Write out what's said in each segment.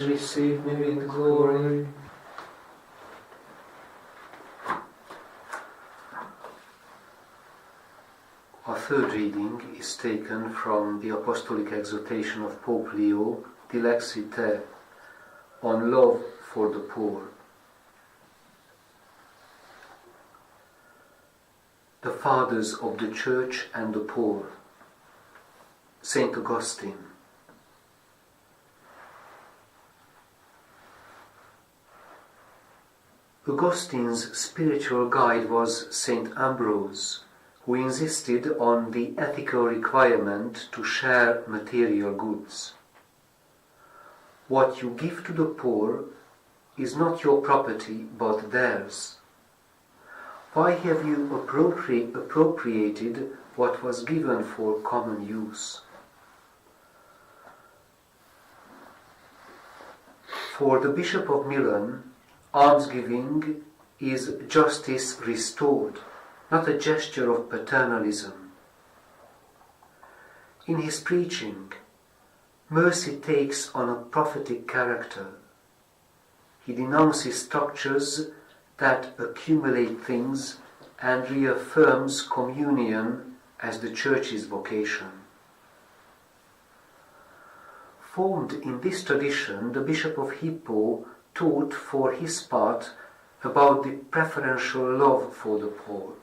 receive me with glory. Our third reading is taken from the Apostolic Exhortation of Pope Leo, Dilexi on love for the poor. The Fathers of the Church and the Poor. Saint Augustine. Augustine's spiritual guide was Saint Ambrose, who insisted on the ethical requirement to share material goods. What you give to the poor is not your property but theirs. Why have you appropriated what was given for common use? For the Bishop of Milan, almsgiving is justice restored, not a gesture of paternalism. In his preaching, mercy takes on a prophetic character. He denounces structures that accumulate things and reaffirms communion as the Church's vocation. Formed in this tradition, the Bishop of Hippo taught for his part about the preferential love for the poor.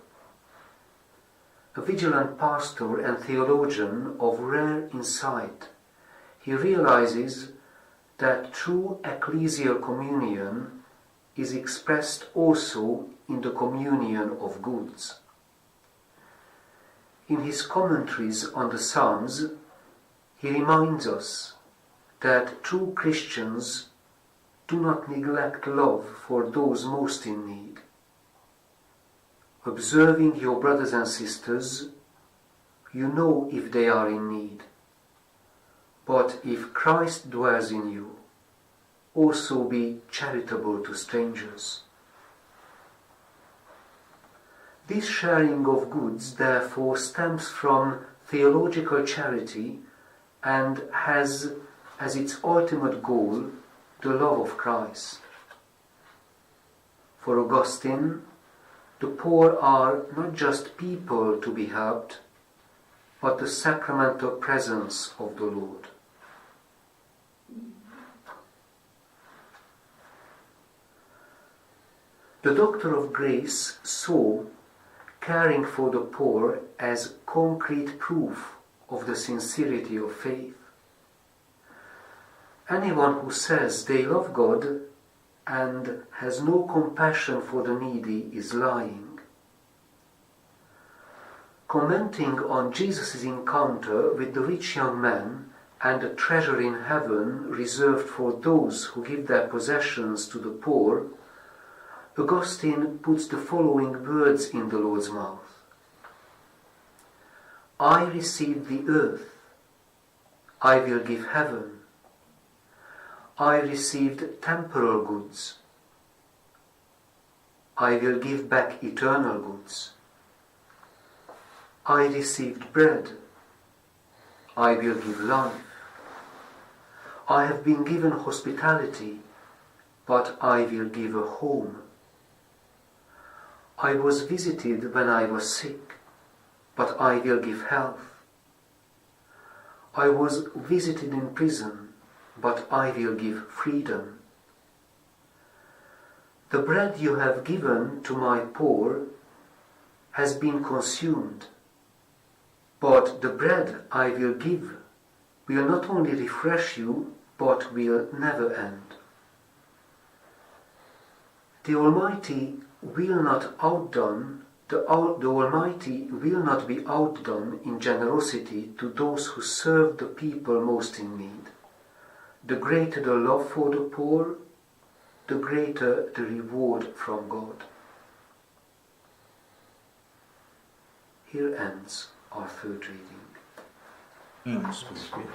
A vigilant pastor and theologian of rare insight, he realizes that true ecclesial communion is expressed also in the communion of goods. In his commentaries on the Psalms, he reminds us that true Christians do not neglect love for those most in need. Observing your brothers and sisters, you know if they are in need. But if Christ dwells in you, also be charitable to strangers. This sharing of goods, therefore, stems from theological charity and has as its ultimate goal the love of Christ. For Augustine, the poor are not just people to be helped, but the sacramental presence of the Lord. The Doctor of Grace saw caring for the poor as concrete proof of the sincerity of faith. Anyone who says they love God and has no compassion for the needy is lying. Commenting on Jesus' encounter with the rich young man and the treasure in heaven reserved for those who give their possessions to the poor, Augustine puts the following words in the Lord's mouth. I received the earth, I will give heaven. I received temporal goods, I will give back eternal goods. I received bread, I will give life. I have been given hospitality, but I will give a home. I was visited when I was sick, but I will give health. I was visited in prison, but I will give freedom. The bread you have given to my poor has been consumed, but the bread I will give will not only refresh you, but will never end. The Almighty will not be outdone in generosity to those who serve the people most in need. The greater the love for the poor, the greater the reward from God. Here ends our third reading. Thanks be to God.